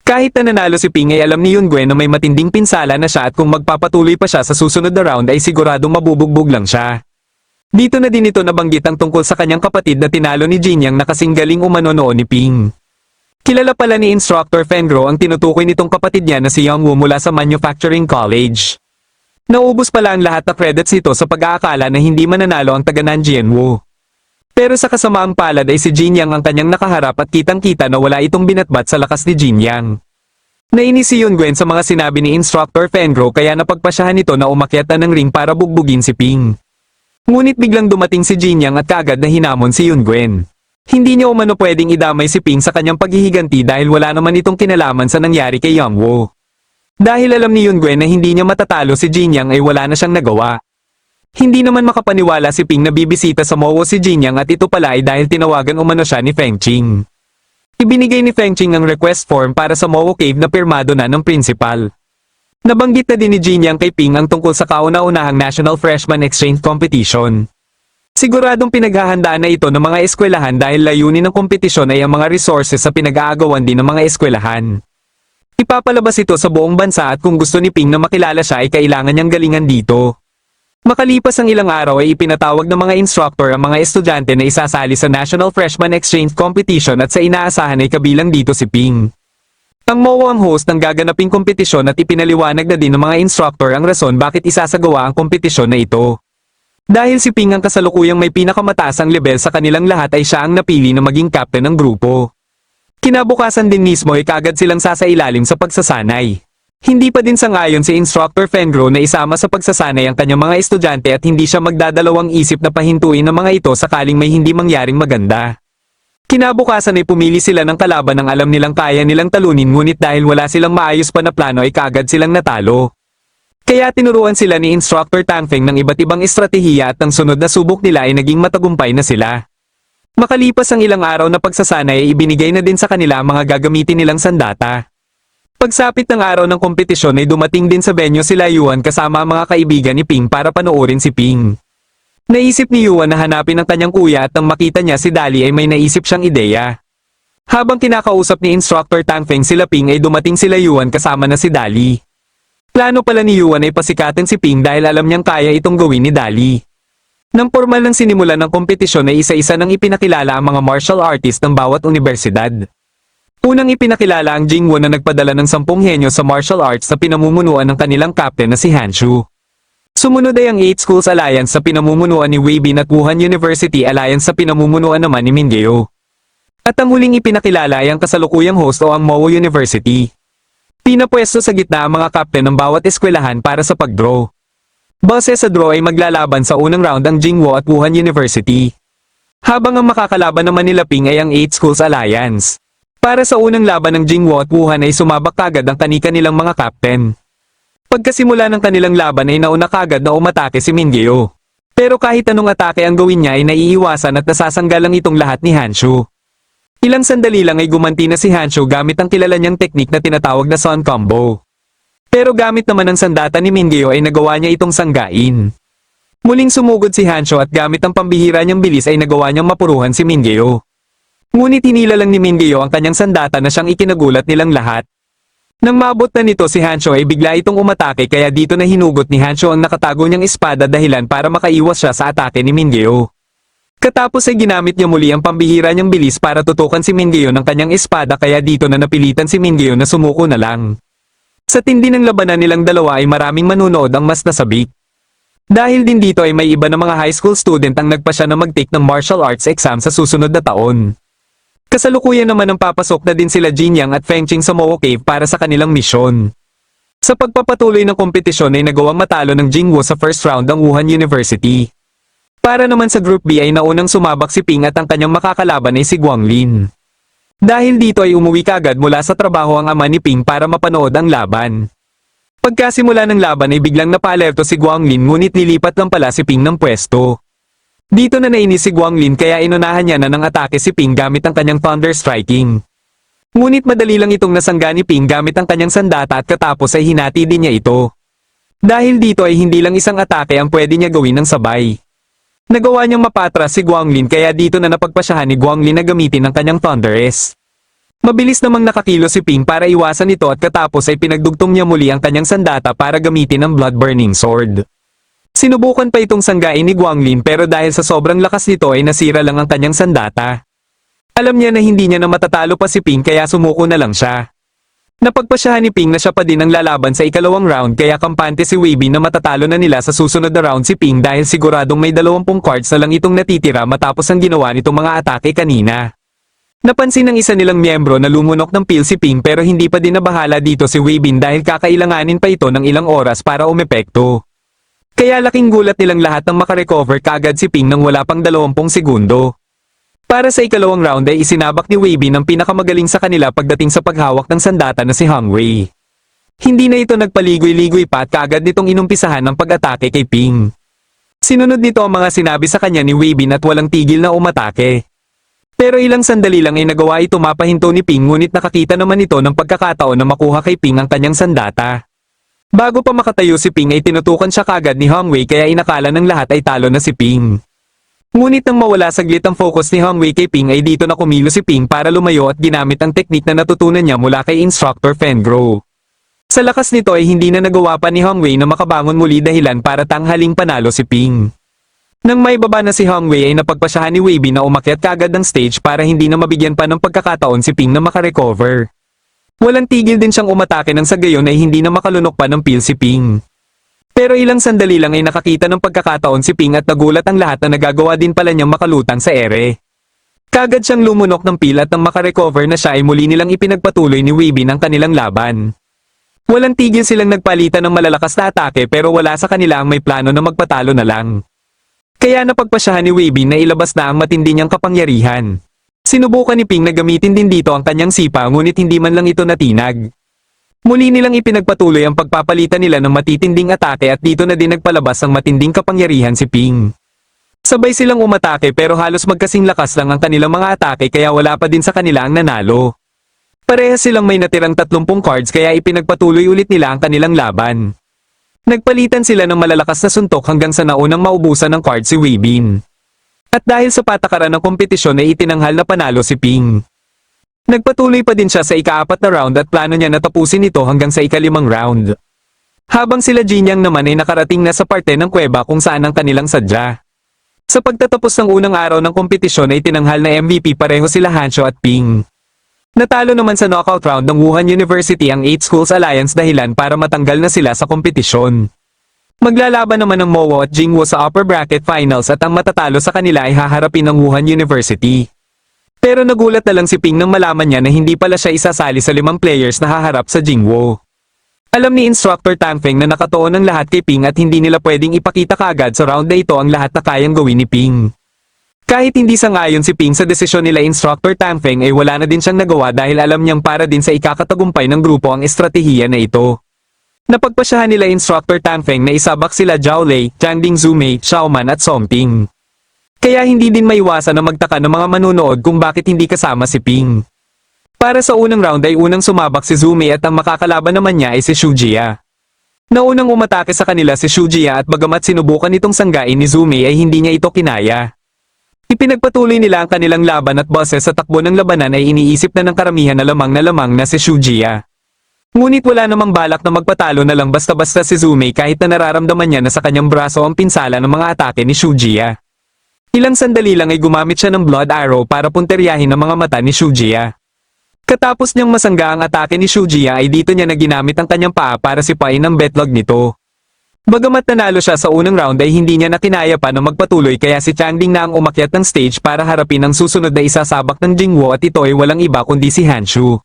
Kahit na nanalo si Ping ay alam ni Yun-Gwen na may matinding pinsala na siya at kung magpapatuloy pa siya sa susunod na round ay siguradong mabubugbog lang siya. Dito na din ito nabanggit ang tungkol sa kanyang kapatid na tinalo ni Jin Yang na kasing galing umano noon ni Ping. Kilala pala ni Instructor Fengro ang tinutukoy nitong kapatid niya na si Young Woo mula sa Manufacturing College. Naubos pala ang lahat ng credits ito sa pag-aakala na hindi mananalo ang taga Nanjianwu. Pero sa kasamaang palad ay si Jin Yang ang kanyang nakaharap at kitang-kita na wala itong binatbat sa lakas ni Jin Yang. Nainis si Yun-Gwen sa mga sinabi ni Instructor Fengro kaya napagpasyahan ito na umakyat na ng ring para bugbugin si Ping. Ngunit biglang dumating si Jin Yang at kaagad na hinamon si Yun-Gwen. Hindi niya umano pwedeng idamay si Ping sa kanyang paghihiganti dahil wala naman itong kinalaman sa nangyari kay Young Woo. Dahil alam ni Yun-Gwen na hindi niya matatalo si Jin Yang ay wala na siyang nagawa. Hindi naman makapaniwala si Ping na bibisita sa Mowo si Jin Yang at ito pala ay dahil tinawagan umano siya ni Feng Qing. Ibinigay ni Feng Qing ang request form para sa Mowo Cave na pirmado na ng principal. Nabanggit na din ni Jin Yang kay Ping ang tungkol sa kauna-unahang National Freshman Exchange Competition. Siguradong pinaghahandaan na ito ng mga eskwelahan dahil layunin ng kompetisyon ay ang mga resources sa pinag-aagawan din ng mga eskwelahan. Ipapalabas ito sa buong bansa at kung gusto ni Ping na makilala siya ay kailangan niyang galingan dito. Makalipas ang ilang araw ay ipinatawag ng mga instructor ang mga estudyante na isasali sa National Freshman Exchange Competition at sa inaasahan ay kabilang dito si Ping. Ang Mowo ang host ng gaganaping kompetisyon at ipinaliwanag na din ng mga instructor ang rason bakit isasagawa ang kompetisyon na ito. Dahil si Ping ang kasalukuyang may pinakamataasang level sa kanilang lahat ay siya ang napili na maging captain ng grupo. Kinabukasan din mismo ay kaagad silang sasailalim sa pagsasanay. Hindi pa din sangayon si Instructor Fengro na isama sa pagsasanay ang kanyang mga estudyante at hindi siya magdadalawang isip na pahintuin ang mga ito sakaling may hindi mangyaring maganda. Kinabukasan ay pumili sila ng kalaban ng alam nilang kaya nilang talunin ngunit dahil wala silang maayos pa na plano ay kaagad silang natalo. Kaya tinuruan sila ni Instructor Tang Feng ng iba't ibang estratehiya at ang sunod na subok nila ay naging matagumpay na sila. Makalipas ang ilang araw na pagsasanay ay ibinigay na din sa kanila ang mga gagamitin nilang sandata. Pagsapit ng araw ng kompetisyon ay dumating din sa venue sila Yuan kasama ang mga kaibigan ni Ping para panoorin si Ping. Naisip ni Yuan na hanapin ang kanyang kuya at nang makita niya si Dali ay may naisip siyang ideya. Habang kinakausap ni Instructor Tang Feng sila Ping ay dumating sila Yuan kasama na si Dali. Plano pala ni Yuan ay pasikatin si Ping dahil alam niyang kaya itong gawin ni Dali. Nang formal ng sinimulan ng kompetisyon ay isa-isa nang ipinakilala ang mga martial artist ng bawat universidad. Unang ipinakilala ang Jingwon na nagpadala ng 10 henyo sa martial arts sa pinamumunuan ng kanilang captain na si Hanshu. Sumunod ay ang 8 Schools Alliance sa pinamumunuan ni Wei Bin at Wuhan University Alliance sa pinamumunuan naman ni Mingeo. At ang huling ipinakilala ay ang kasalukuyang host o ang Mowo University. Pinapwesto sa gitna ang mga captain ng bawat eskwelahan para sa pag-draw. Base sa draw ay maglalaban sa unang round ang Jingwo at Wuhan University. Habang ang makakalaban naman nila Ping ay ang 8 Schools Alliance. Para sa unang laban ng Jingwo at Wuhan ay sumabak kagad ang kani-kanilang mga captain. Pagkasimula ng kanilang laban ay nauna kagad na umatake si Mingeo. Pero kahit anong atake ang gawin niya ay naiiwasan at nasasanggalang itong lahat ni Hanshu. Ilang sandali lang ay gumanti na si Hanshu gamit ang kilala niyang teknik na tinatawag na Sun Combo. Pero gamit naman ang sandata ni Mingeo ay nagawa niya itong sanggain. Muling sumugod si Hanshu at gamit ang pambihira niyang bilis ay nagawa niyang mapuruhan si Mingeo. Ngunit hinila lang ni Mingeo ang kanyang sandata na siyang ikinagulat nilang lahat. Nang maabot na nito si Hanshu ay bigla itong umatake kaya dito na hinugot ni Hanshu ang nakatago niyang espada dahilan para makaiwas siya sa atake ni Mingeo. Katapos ay ginamit niya muli ang pambihira niyang bilis para tutukan si Mingeo ng kanyang espada kaya dito na napilitan si Mingeo na sumuko na lang. Sa tindi ng labanan nilang dalawa ay maraming manunood ang mas nasabik. Dahil din dito ay may iba na mga high school student ang nagpasya na mag-take ng martial arts exam sa susunod na taon. Kasalukuyan naman ang papasok na din sila Jin Yang at Feng Qing sa Mowo Cave para sa kanilang misyon. Sa pagpapatuloy ng kompetisyon ay nagawang matalo ng Jingwo sa first round ang Wuhan University. Para naman sa Group B ay naunang sumabak si Ping at ang kanyang makakalaban ay si Guanglin. Dahil dito ay umuwi kagad mula sa trabaho ang ama ni Ping para mapanood ang laban. Pagkasimula ng laban ay biglang napaalerto si Guanglin ngunit nilipat lang pala si Ping ng pwesto. Dito na nainis si Guanglin kaya inunahan niya na ng atake si Ping gamit ang kanyang Thunder Striking. Ngunit madali lang itong nasangga ni Ping gamit ang kanyang sandata at katapos ay hinati din niya ito. Dahil dito ay hindi lang isang atake ang pwede niya gawin ng sabay. Nagawa niyang mapatras si Guanglin kaya dito na napagpasyahan ni Guanglin na gamitin ang kanyang Thunder S. Mabilis namang nakakilo si Ping para iwasan ito at katapos ay pinagdugtong niya muli ang kanyang sandata para gamitin ang blood-burning sword. Sinubukan pa itong sanggain ni Guanglin pero dahil sa sobrang lakas nito ay nasira lang ang kanyang sandata. Alam niya na hindi niya na matatalo pa si Ping kaya sumuko na lang siya. Napagpasyahan ni Ping na siya pa din ang lalaban sa ikalawang round kaya kampante si Weibi na matatalo na nila sa susunod na round si Ping dahil siguradong may 20 cards na lang itong natitira matapos ang ginawa nitong mga atake kanina. Napansin ng isa nilang miyembro na lumunok ng pil si Ping pero hindi pa din nabahala dito si Weibin dahil kakailanganin pa ito ng ilang oras para umepekto. Kaya laking gulat nilang lahat nang makarecover kaagad si Ping nang wala pang 20 segundo. Para sa ikalawang round ay isinabak ni Weibin ang pinakamagaling sa kanila pagdating sa paghawak ng sandata na si Hung Wei. Hindi na ito nagpaligoy-ligoy pa at kaagad nitong inumpisahan ng pag-atake kay Ping. Sinunod nito ang mga sinabi sa kanya ni Weibin at walang tigil na umatake. Pero ilang sandali lang ay nagawa ito mapahinto ni Ping ngunit nakakita naman ito ng pagkakataon na makuha kay Ping ang kanyang sandata. Bago pa makatayo si Ping ay tinutukan siya kaagad ni Hung Wei kaya inakala ng lahat ay talo na si Ping. Ngunit nang mawala saglit ang focus ni Hung Wei kay Ping ay dito na kumilo si Ping para lumayo at ginamit ang teknik na natutunan niya mula kay Instructor Fengro. Sa lakas nito ay hindi na nagawa pa ni Hung Wei na makabangon muli dahilan para tanghaling panalo si Ping. Nang may baba na si Hung Wei ay napagpasyahan ni Weibi na umakyat kaagad ng stage para hindi na mabigyan pa ng pagkakataon si Ping na makarecover. Walang tigil din siyang umatake nang sa gayon ay hindi na makalunok pa ng pil si Ping. Pero ilang sandali lang ay nakakita ng pagkakataon si Ping at nagulat ang lahat na nagagawa din pala niyang makalutang sa ere. Kaagad siyang lumunok ng pil at nang makarecover na siya ay muli nilang ipinagpatuloy ni Weibin ang kanilang laban. Walang tigil silang nagpalitan ng malalakas na atake pero wala sa kanila ang may plano na magpatalo na lang. Kaya napagpasyahan ni Weibin na ilabas na ang matindi niyang kapangyarihan. Sinubukan ni Ping na gamitin din dito ang kanyang sipa ngunit hindi man lang ito natinag. Muli nilang ipinagpatuloy ang pagpapalitan nila ng matitinding atake at dito na din nagpalabas ang matinding kapangyarihan si Ping. Sabay silang umatake pero halos magkasing lakas lang ang kanilang mga atake kaya wala pa din sa kanila ang nanalo. Parehas silang may natirang 30 cards kaya ipinagpatuloy ulit nila ang kanilang laban. Nagpalitan sila ng malalakas na suntok hanggang sa naunang maubusan ng cards si Weibin. At dahil sa patakaran ng kompetisyon ay itinanghal na panalo si Ping. Nagpatuloy pa din siya sa ika-4 na round at plano niya na tapusin ito hanggang sa ika-5 round. Habang sila Jinyang naman ay nakarating na sa parte ng kuweba kung saan ang kanilang sadya. Sa pagtatapos ng unang araw ng kompetisyon ay tinanghal na MVP pareho sila Hansho at Ping. Natalo naman sa knockout round ng Wuhan University ang 8 Schools Alliance dahilan para matanggal na sila sa kompetisyon. Maglalaban naman ng Mowo at Jingwo sa upper bracket finals at ang matatalo sa kanila ay haharapin ng Wuhan University. Pero nagulat na lang si Ping nang malaman niya na hindi pala siya isasali sa 5 players na haharap sa Jingwo. Alam ni Instructor Tang Feng na nakatuon ang lahat kay Ping at hindi nila pwedeng ipakita kaagad sa round na ito ang lahat na kayang gawin ni Ping. Kahit hindi sangayon si Ping sa desisyon nila Instructor Tang Feng ay wala na din siyang nagawa dahil alam niyang para din sa ikakatagumpay ng grupo ang estratehiya na ito. Napagpasyahan nila Instructor Tang Feng na isabak sila Zhao Lei, Zhang Dingzumei, Xiaoman at Song Ping. Kaya hindi din maiwasan na magtaka ng mga manunood kung bakit hindi kasama si Ping. Para sa unang round ay unang sumabak si Zumei at ang makakalaban naman niya ay si Xu Jia. Naunang umatake sa kanila si Xu Jia at bagamat sinubukan itong sanggain ni Zumei ay hindi niya ito kinaya. Ipinagpatuloy nila ang kanilang laban at boses sa takbo ng labanan ay iniisip na ng karamihan na lamang na si Xu Jia. Ngunit wala namang balak na magpatalo na lang basta-basta si Zumei kahit na nararamdaman niya na sa kanyang braso ang pinsala ng mga atake ni Xu Jia. Ilang sandali lang ay gumamit siya ng blood arrow para punteryahin ang mga mata ni Xu Jia. Katapos niyang masangga ang atake ni Xu Jia ay dito niya na ginamit ang kanyang paa para sipain ang betlog nito. Bagamat nanalo siya sa unang round ay hindi niya na kinaya pa na magpatuloy kaya si Changding na ang umakyat ng stage para harapin ang susunod na isasabak ng Jingwo at ito ay walang iba kundi si Hanshu.